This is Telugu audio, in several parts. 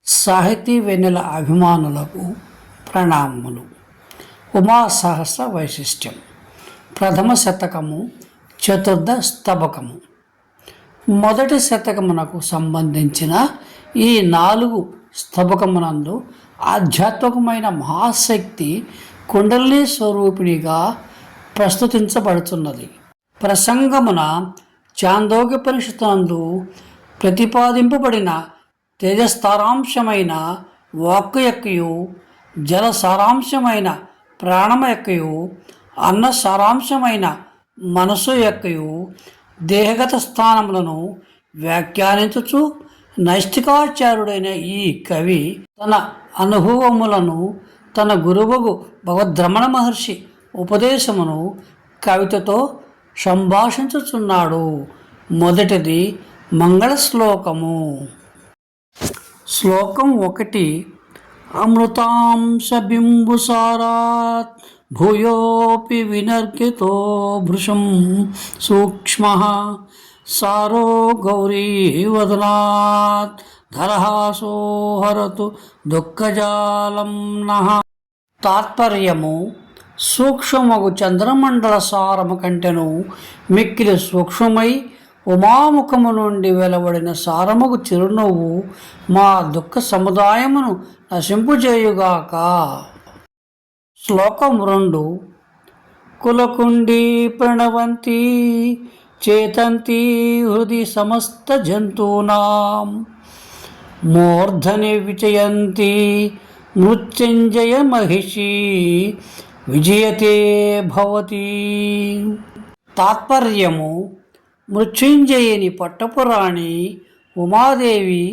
సాహితీ వెన్నెల అభిమానులకు ప్రణామములు. ఉమా సహస్ర వైశిష్ట్యం ప్రథమ శతకము చతుర్థ స్తబకము. మొదటి శతకమునకు సంబంధించిన ఈ 4 స్తబకమునందు ఆధ్యాత్మికమైన మహాశక్తి కుండలిని స్వరూపిణిగా ప్రస్తుతించబడుతున్నది. ప్రసంగమున చాందోగ్యోపనిషత్తునందు ప్రతిపాదింపబడిన తేజస్సారాంశమైన వాక్కు యొక్కయు, జల సారాంశమైన ప్రాణము యొక్కయు, అన్న సారాంశమైన మనసు యొక్కయు దేహగత స్థానములను వ్యాఖ్యానించుచు నైష్టికాచార్యుడైన ఈ కవి తన అనుభవములను తన గురువుగు భగవద్రమణ మహర్షి ఉపదేశమును కవితతో సంభాషించుచున్నాడు. మొదటిది మంగళ శ్లోకము. శ్లోకం 1. అమృతాంశ బింబుసారాత్ భూయోపి వినర్గితో భృశం సూక్ష్మః సారో గౌరీవదనాత్ ధరహాసో హరతు దుఃఖజాలం నః. తాత్పర్యము: సూక్ష్మగు చంద్రమండల సారము కంటెను మిక్కిలి సూక్ష్మమై ఉమాముఖము నుండి వెలువడిన సారముగు చిరునవ్వు మా దుఃఖ సముదాయమును నశింపుచేయుగాక. శ్లోకం 2. కులకుండీ ప్రణవంతి చేతంతి హృది సమస్త జంతూనాం మూర్ధని విచయంతి మృత్యుంజయ మహిషి విజయతే భవతి. తాత్పర్యము: మృత్యుంజయుని పట్టపురాణి ఉమాదేవి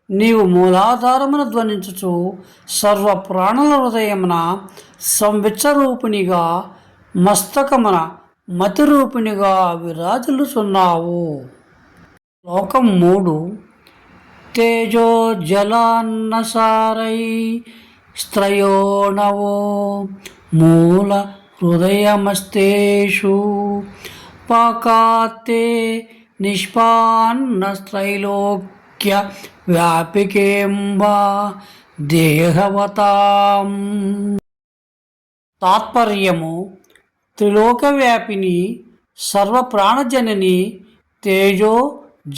నీవు మూలాధారమున ధ్వనించుచు సర్వ ప్రాణుల హృదయమున సంవిత్సరూపిణిగా మస్తకమున మతిరూపిణిగా విరాజిల్లుచున్నావు. శ్లోకం 3. తేజో జలాన్నసారై స్త్రయోణవో మూల హృదయమస్తేషు పాకాత్తే నిష్పాన్నస్త్రైలోక్య వ్యాపికేంబా దేహవతాం. తాత్పర్యము: త్రిలోకవ్యాపిని సర్వప్రాణజనని తేజో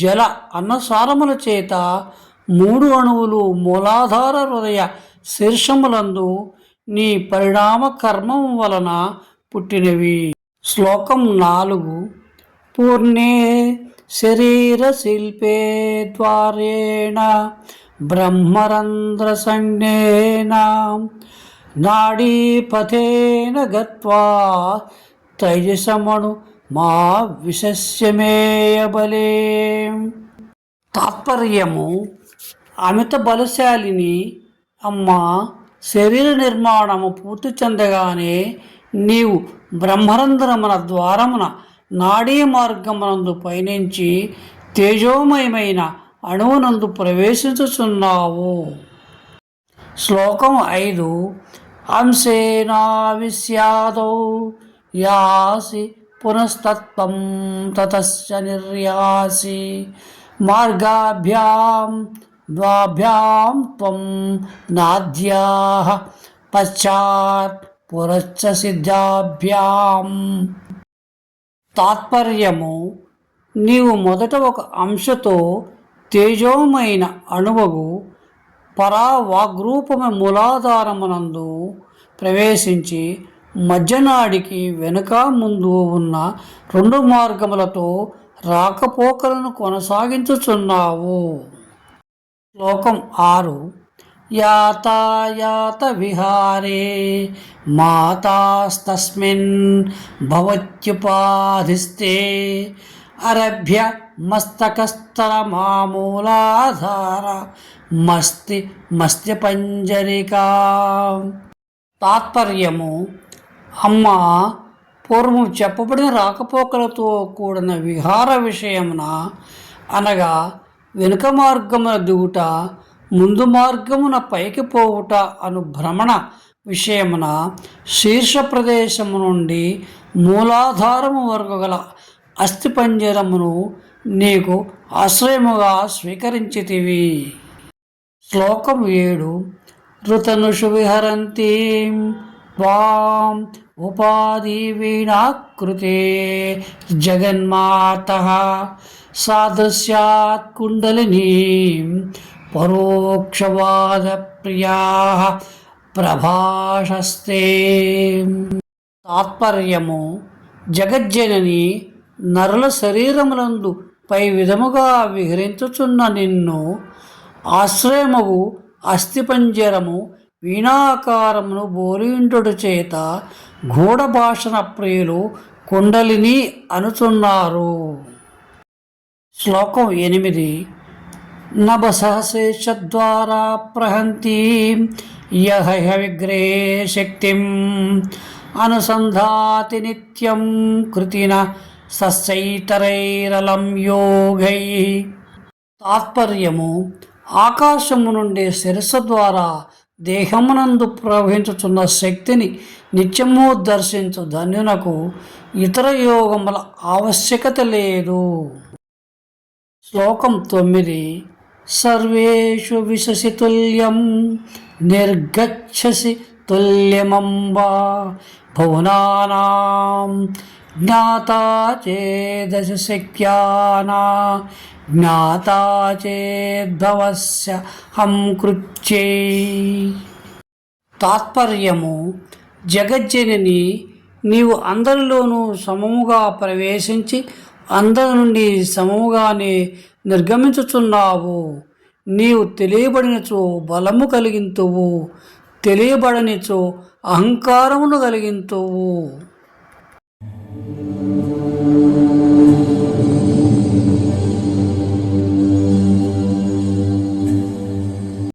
జల అన్నసారముల చేత 3 అణువులు మూలాధార హృదయ శీర్షములందు నీ పరిణామ కర్మము వలన పుట్టినవి. శ్లోకం 4. పూర్ణే శరీర శిల్పే ద్వారేణ బ్రహ్మరంధ్ర సంజ్ఞేన నాడీపథేన గత్వా తైజసమణు మా విశస్యమేయబలే. తాత్పర్యము: అమిత బలశాలిని అమ్మ, శరీర నిర్మాణము పూర్తి చెందగానే నీవు బ్రహ్మరంధ్రమున ద్వారమున నాడీ మార్గమునందు పయనించి తేజోమయమైన అణువునందు ప్రవేశించుచున్నావు. శ్లోకం 5. అంశేనావిశ్యాదౌ యాసి పునస్తత్వం తతశ్చ నిర్యాసి మార్గాభ్యాం ద్వాభ్యాం త్వం నాద్యాః పశ్చాత్ పురశ్చ సిద్ధాభ్యాం. తాత్పర్యము: నీవు మొదట ఒక అంశతో తేజోమైన అణువగు పరావాగ్రూపము మూలాధారమునందు ప్రవేశించి మధ్యనాడికి వెనుక ముందు ఉన్న 2 మార్గములతో రాకపోకలను కొనసాగించుచున్నావు. శ్లోకం 6. యాతాయాత విహారే మాతాస్తస్మిన్ భవత్యుపాధిస్తే అరభ్య మస్తకస్తర మామూలాధార మస్త్యపంజరికా. తాత్పర్యము: అమ్మ, పూర్వం చెప్పబడిన రాకపోకలతో కూడిన విహార విషయమున, అనగా వెనుక మార్గమున దిగుట, ముందు మార్గమున పైకి పోవుట అను భ్రమణ విషయమున శీర్ష ప్రదేశము నుండి మూలాధారము వరకు గల అస్థిపంజరమును నీకు ఆశ్రయముగా స్వీకరించితివి. శ్లోకం 7. ఋతనుషు విహరంతీం త్వాం ఉపాధి వీణాకృతే జగన్మాతః సాదృశ్యాత్ కుండలినీం పరోక్షవాద ప్రియాః ప్రభాషస్తే. తాత్పర్యము: జగజ్జనని నరుల శరీరములందు పై విధముగా విహరించుచున్న నిన్ను ఆశ్రయమగు అస్థిపంజరము వీణాకారమును బోలిండుడు చేత గూఢభాషణ ప్రియులు కుండలిని అనుచున్నారు. శ్లోకం 8. నభసహసేషద్వారా ప్రహంతి యహ విగ్రే శక్తిం అనుసంధాతి నిత్యం కృతిన సస్యైతరైరలం యోగై. తాత్పర్యము: ఆకాశము నుండి శిరస్సు ద్వారా దేహమునందు ప్రవహించుచున్న శక్తిని నిత్యము దర్శించు ధన్యునకు ఇతర యోగముల ఆవశ్యకత లేదు. శ్లోకం 9. సర్వేషు విశసి తుల్యం నిర్గచ్చసి తుల్యమంబా భువనానాం జ్ఞాతా చేదశ శక్యానా జ్ఞాతా చేద్భవస్య హం కృత్యై. తాత్పర్యము: జగజ్జనని నీవు అందరిలోనూ సమముగా ప్రవేశించి అందరి నుండి సమముగానే నిర్గమించుచున్నావు. నీవు తెలియబడినచో బలము కలిగింతువు, తెలియబడనిచో అహంకారమును కలిగింతువు.